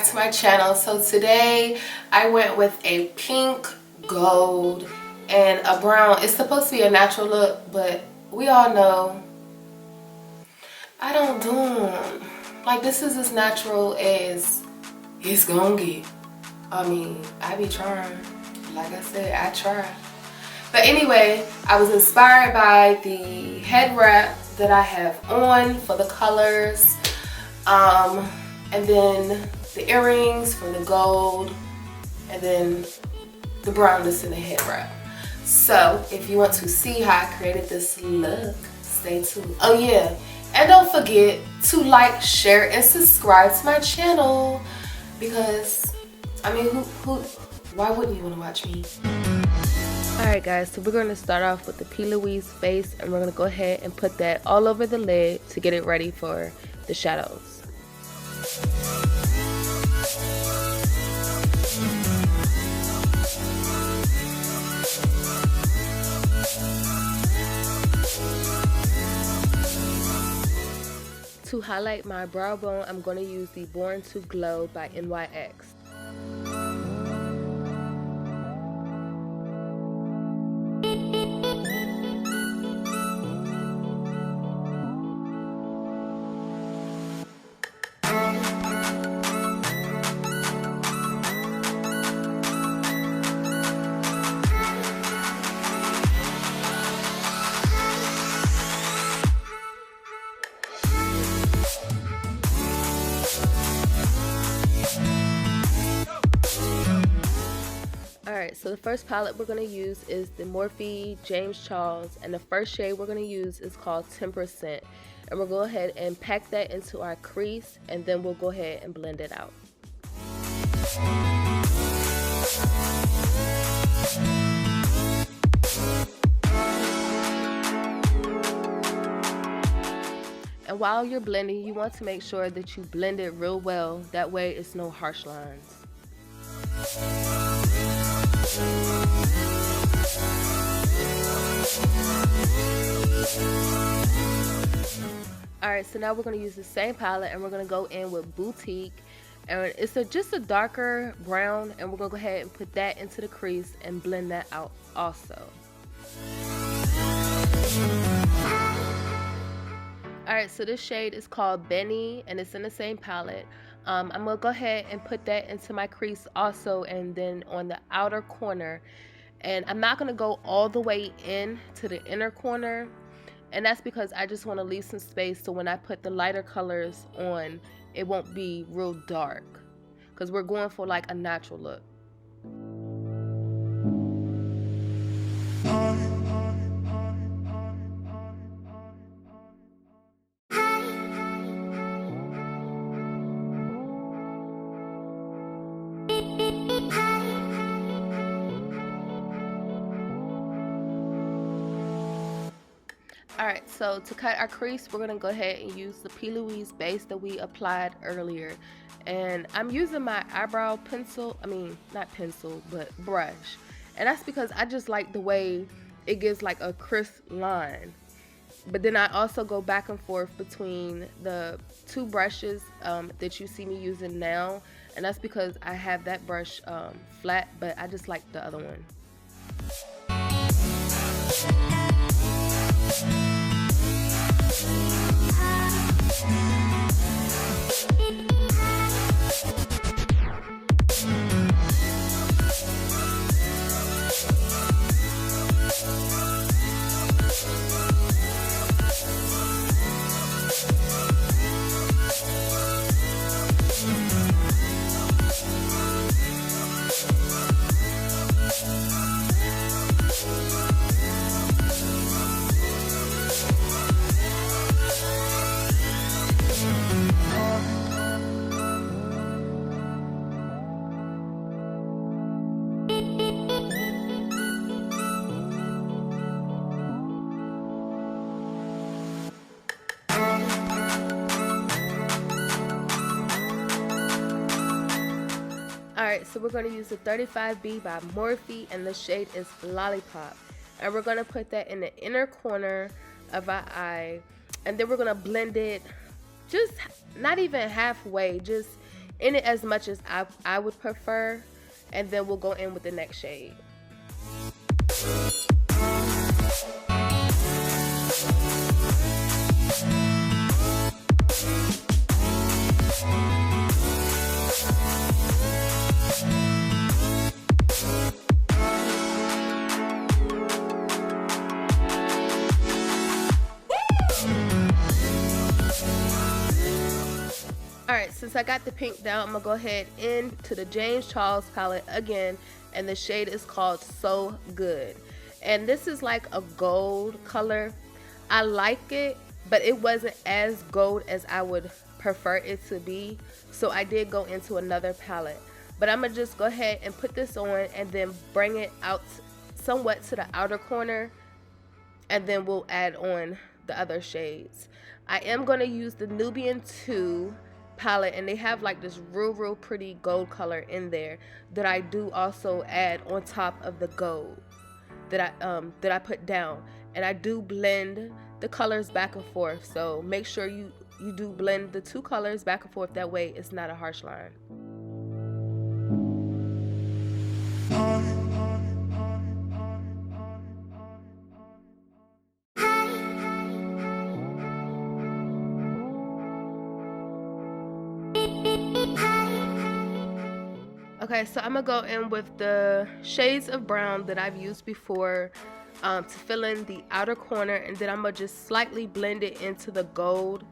back to my channel. So today I went with a pink, gold, and a brown. It's supposed to be a natural look, but we all know I don't do them. Like, this is as natural as it's gonna get. I mean, I be trying. Like I said, I try. But anyway, I was inspired by the head wrap that I have on for the colors. And then the earrings for the gold, and then the brownness in the head wrap. So if you want to see how I created this look, stay tuned. Oh yeah, and don't forget to like, share, and subscribe to my channel, because I mean, why wouldn't you want to watch me? Alright guys, so we're going to start off with the Plouise base, and we're going to go ahead and put that all over the lid to get it ready for the shadows. To highlight my brow bone, I'm going to use the Born to Glow by NYX. Alright, so the first palette we're going to use is the Morphe James Charles, and the first shade we're going to use is called 10%. And we'll go ahead and pack that into our crease, and then we'll go ahead and blend it out. And while you're blending, you want to make sure that you blend it real well. That way it's no harsh lines. Alright, so now we're going to use the same palette, and we're going to go in with Boutique, and it's just a darker brown, and we're going to go ahead and put that into the crease and blend that out also. Alright, so this shade is called Benny, and it's in the same palette. I'm going to go ahead and put that into my crease also, and then on the outer corner. And I'm not going to go all the way in to the inner corner, and that's because I just want to leave some space so when I put the lighter colors on, it won't be real dark, because we're going for like a natural look. Alright, so to cut our crease, we're going to go ahead and use the Plouise base that we applied earlier. And I'm using my eyebrow pencil, not pencil, but brush. And that's because I just like the way it gives like a crisp line. But then I also go back and forth between the two brushes that you see me using now. And that's because I have that brush flat, but I just like the other one. Alright, so we're going to use the 35B by Morphe, and the shade is Lollipop. And we're going to put that in the inner corner of our eye. And then we're going to blend it just not even halfway. Just in it as much as I would prefer, and then we'll go in with the next shade. Alright, since I got the pink down, I'm going to go ahead into the James Charles palette again, and the shade is called So Good. And this is like a gold color. I like it, but it wasn't as gold as I would prefer it to be, so I did go into another palette. But I'm going to just go ahead and put this on and then bring it out somewhat to the outer corner, and then we'll add on the other shades. I am going to use the Nubian 2 palette, and they have like this real pretty gold color in there that I do also add on top of the gold that I put down, and I do blend the colors back and forth. So make sure you do blend the two colors back and forth, that way it's not a harsh line. Okay, so I'm gonna go in with the shades of brown that I've used before to fill in the outer corner, and then I'm gonna just slightly blend it into the gold.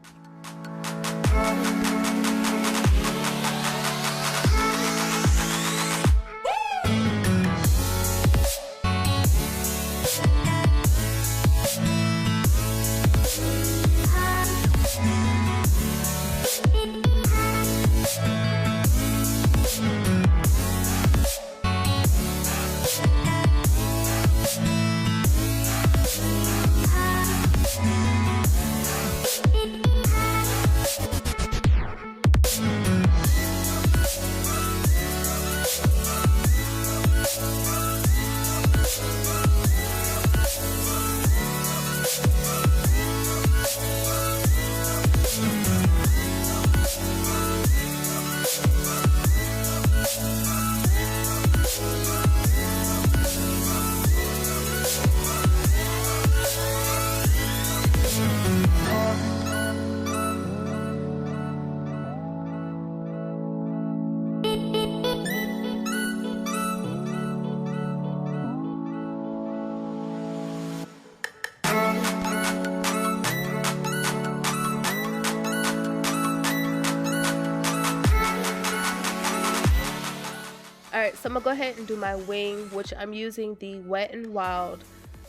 Alright, so I'm going to go ahead and do my wing, which I'm using the Wet n Wild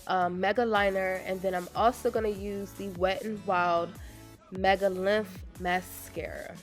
megaliner, and then I'm also going to use the Wet n Wild megalength mascara.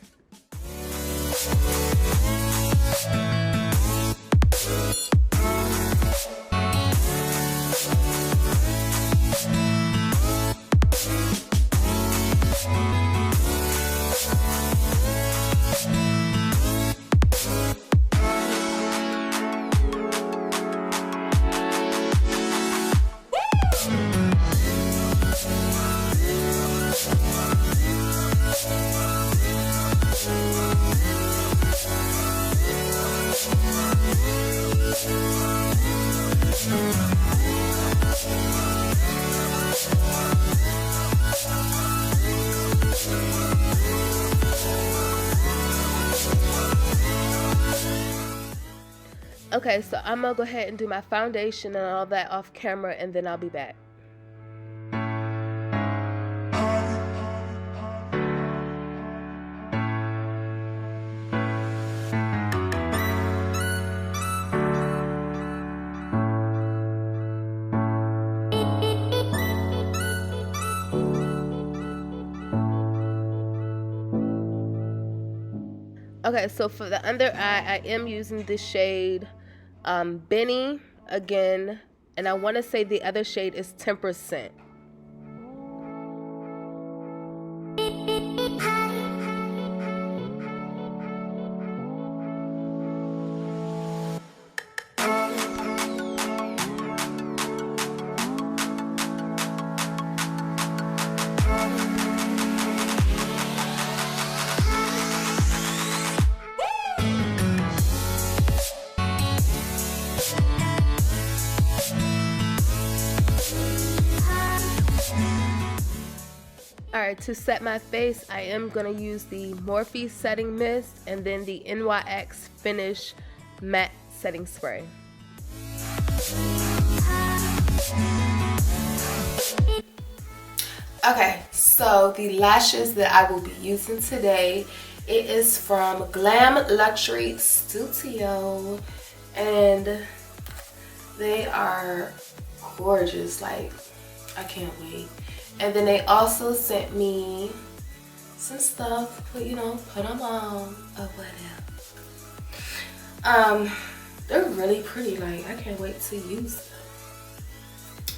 Okay, so I'm gonna go ahead and do my foundation and all that off camera, and then I'll be back. Okay, so for the under eye, I am using this shade Benny again, and I want to say the other shade is 10%. Alright, to set my face, I am going to use the Morphe setting mist and then the NYX Finish matte setting spray. Okay, so the lashes that I will be using today, it is from Glam Luxury Studio, and they are gorgeous. Like, I can't wait. And then they also sent me some stuff, but you know, put them on or whatever. They're really pretty. Like, I can't wait to use them.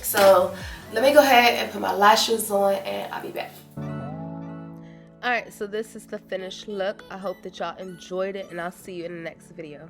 So let me go ahead and put my lashes on and I'll be back. Alright, so this is the finished look. I hope that y'all enjoyed it and I'll see you in the next video.